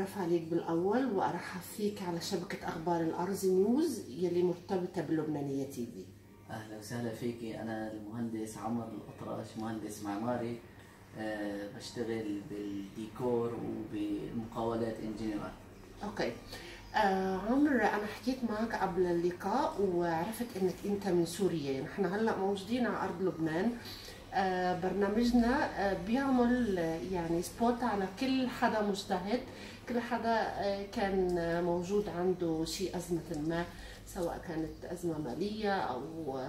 اتعرف عليك بالاول وارحب فيك على شبكه اخبار الارز نيوز يلي مرتبطه بلبنانيه تي في. اهلا وسهلا فيكي. انا المهندس عمر الأطرش، مهندس معماري. بشتغل بالديكور وبالمقاولات ان جنرال. اوكي. عمر، انا حكيت معك قبل اللقاء وعرفت انك انت من سوريا. نحن هلا موجودين على ارض لبنان. برنامجنا بيعمل يعني سبوت على كل حدا مجتهد، كل حدا كان موجود عنده شيء أزمة ما، سواء كانت أزمة مالية أو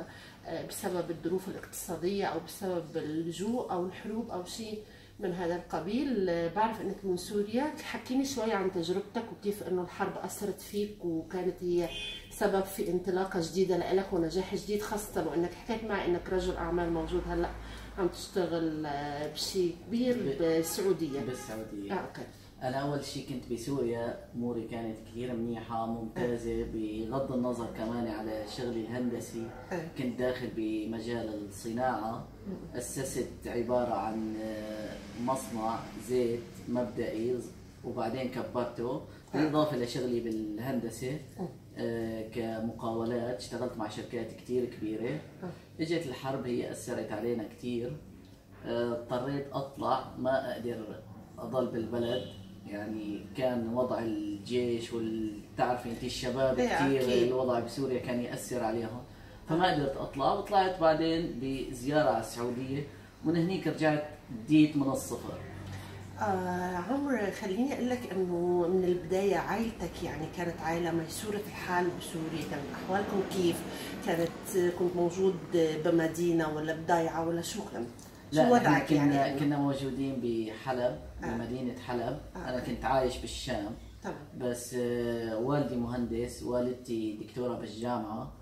بسبب الظروف الاقتصادية أو بسبب اللجوء أو الحروب أو شيء من هذا القبيل. بعرف انك من سوريا، حكيني شوي عن تجربتك وكيف انه الحرب اثرت فيك وكانت هي سبب في انطلاقه جديده لإلك ونجاح جديد، خاصه وانك حكيت معي انك رجل اعمال موجود هلا عم تشتغل بشيء كبير بالسعوديه. اوكي. انا اول شيء كنت بسوريا، اموري كانت كثير منيحه ممتازه، بغض النظر كمان على شغلي الهندسي. كنت داخل بمجال الصناعه، اسست عباره عن مصنع زيت مبدئي وبعدين كبرته، بالاضافه لشغلي بالهندسه. كمقاولات اشتغلت مع شركات كثير كبيره. اجت الحرب، هي اثرت علينا كثير. اضطريت اطلع، ما اقدر اضل بالبلد. يعني كان وضع الجيش بتعرفي انت الشباب كثير، الوضع بسوريا كان ياثر عليهم، فما قدرت اطلع. وطلعت بعدين بزياره على السعوديه، ومن هنيك رجعت بديت من الصفر. عمر، خليني اقول لك انه من البدايه عائلتك يعني كانت عائله ميسوره الحال بسوريا، كانت احوالكم كيف؟ كنت موجود بمدينه ولا بضيعه ولا شو كان؟ شو وضعك يعني؟ كنا موجودين بحلب، بمدينه حلب. انا كنت عايش بالشام. طبعا. بس والدي مهندس، والدتي دكتوره بالجامعه.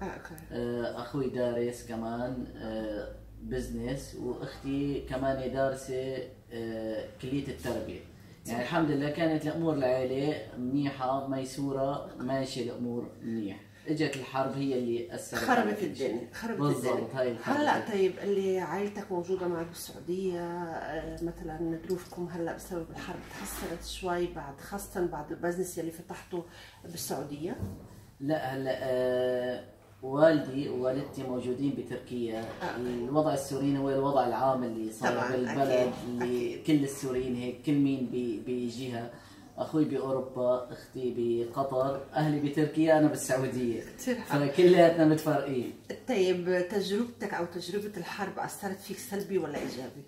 اخوي دارس كمان بزنس، واختي كمان دارسه كليه التربيه. يعني الحمد لله كانت الامور العائله منيحه ميسوره، ماشيه الامور منيح. اجت الحرب هي اللي اثرت، خربت الدنيا. بالضبط. هاي هلا طيب، اللي عائلتك موجوده معك بالسعوديه، مثلا ظروفكم هلا بسبب الحرب تحسنت شوي خاصه بعد البزنس اللي فتحته بالسعوديه؟ لا، هلا والدي ووالدتي موجودين بتركيا. الوضع السوريين هو الوضع العام اللي صار بالبلد، اللي كل السوريين هيك، كل مين بجهه. اخوي باوروبا، اختي بقطر، اهلي بتركيا، انا بالسعوديه، فكلياتنا متفرقين. طيب، تجربتك او تجربه الحرب اثرت فيك سلبي ولا ايجابي؟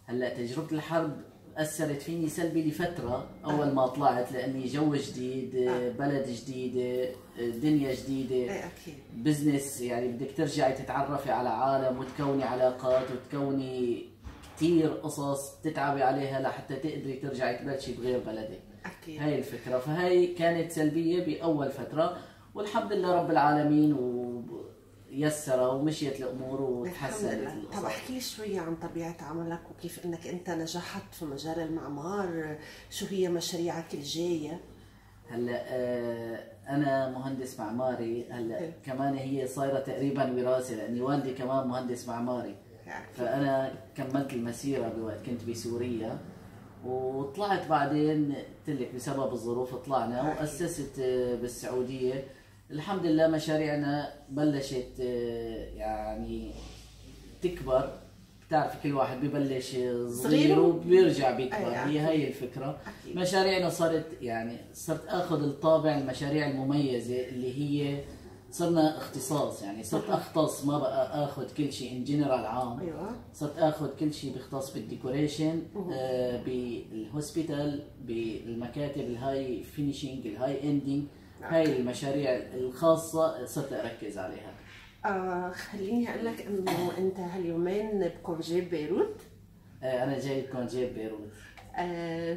هلا تجربه الحرب اثرت فيني سلبي لفتره، اول ما طلعت، لاني جو جديد، بلد جديده، دنيا جديده، اكيد بزنس. يعني بدك ترجعي تتعرفي على عالم وتكوني علاقات وتكوني كثير قصص تتعبي عليها لحتى تقدري ترجعي تبلشي بغير بلدك. أكيد. هاي الفكره، فهي كانت سلبيه باول فتره، والحمد لله رب العالمين ويسر ومشيت الامور وتحسنت القصص. طب احكي لي شوي عن طبيعه عملك وكيف انك انت نجحت في مجال المعمار، شو هي مشاريعك الجايه؟ هلا انا مهندس معماري. هلا كمان هي صايره تقريبا وراثه، لاني والدي كمان مهندس معماري. فانا كملت المسيره بوقت كنت بسوريا، وطلعت بعدين قلت لك بسبب الظروف طلعنا واسست بالسعوديه. الحمد لله مشاريعنا بلشت يعني تكبر. بتعرفي كل واحد ببلش صغير وبيرجع بيكبر. هي الفكره. مشاريعنا صرت اخذ الطابع المشاريع المميزه، اللي هي صرنا اختصاص. يعني صرت اختص، ما بقى اخذ كل شيء ان جنرال عام. صرت اخذ كل شيء بيختص بالديكوريشن، بالهوسبيتال، بالمكاتب الهاي فينيشينج، الهاي اندينج. هاي المشاريع الخاصه صرت اركز عليها. خليني اقول لك انه انت هاليومين بكونجي ببيروت. انا جاي بكونجي ببيروت.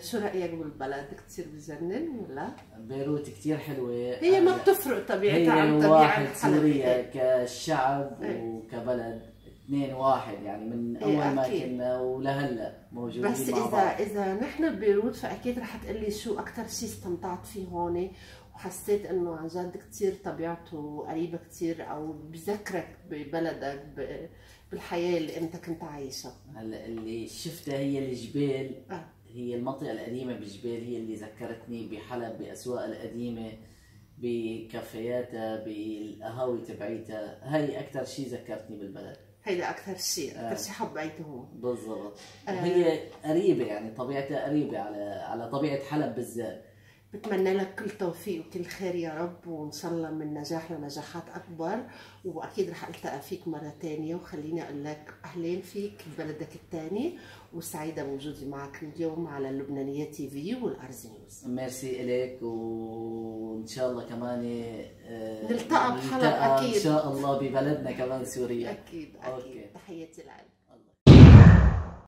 شو رايك بالبلد؟ كثير بجنن ولا؟ بيروت كثير حلوه. هي ما بتفرق طبيعتها عن طبيعه واحد سوريا كشعب وكبلد، اثنين واحد. يعني من اول ما كنا ولهلا موجودين بس مع بعض. اذا نحن ببيروت فاكيد رح تقلي شو اكثر شيء استمتعت فيه هون وحسيت انه عن جد كثير طبيعته قريبه كثير، او بذكرك ببلدك بالحياه اللي انت كنت عايشها. هلا اللي شفتها هي الجبال هي المنطقة القديمة بجبيل، هي اللي ذكرتني بحلب، بأسواق القديمة، بكافياتها، بالقهاوي تبعيتها. هاي أكثر شيء ذكرتني بالبلد. هيدا أكثر شيء حبيته هون. بالضبط. وهي قريبة، يعني طبيعتها قريبة على طبيعة حلب بالذات. بتمنى لك كل توفيق وكل خير يا رب، وإن شاء الله من نجاح لنجاحات أكبر، وأكيد رح ألتقى فيك مرة تانية. وخليني أقول لك أهلين فيك ببلدك الثاني، وسعيدة بوجودي معك اليوم على اللبنانية تي في والأرز نيوز. ميرسي إليك، وإن شاء الله كمان نلتقى بحلب أكيد إن شاء الله ببلدنا كمان سوريا. أكيد. تحياتي لك.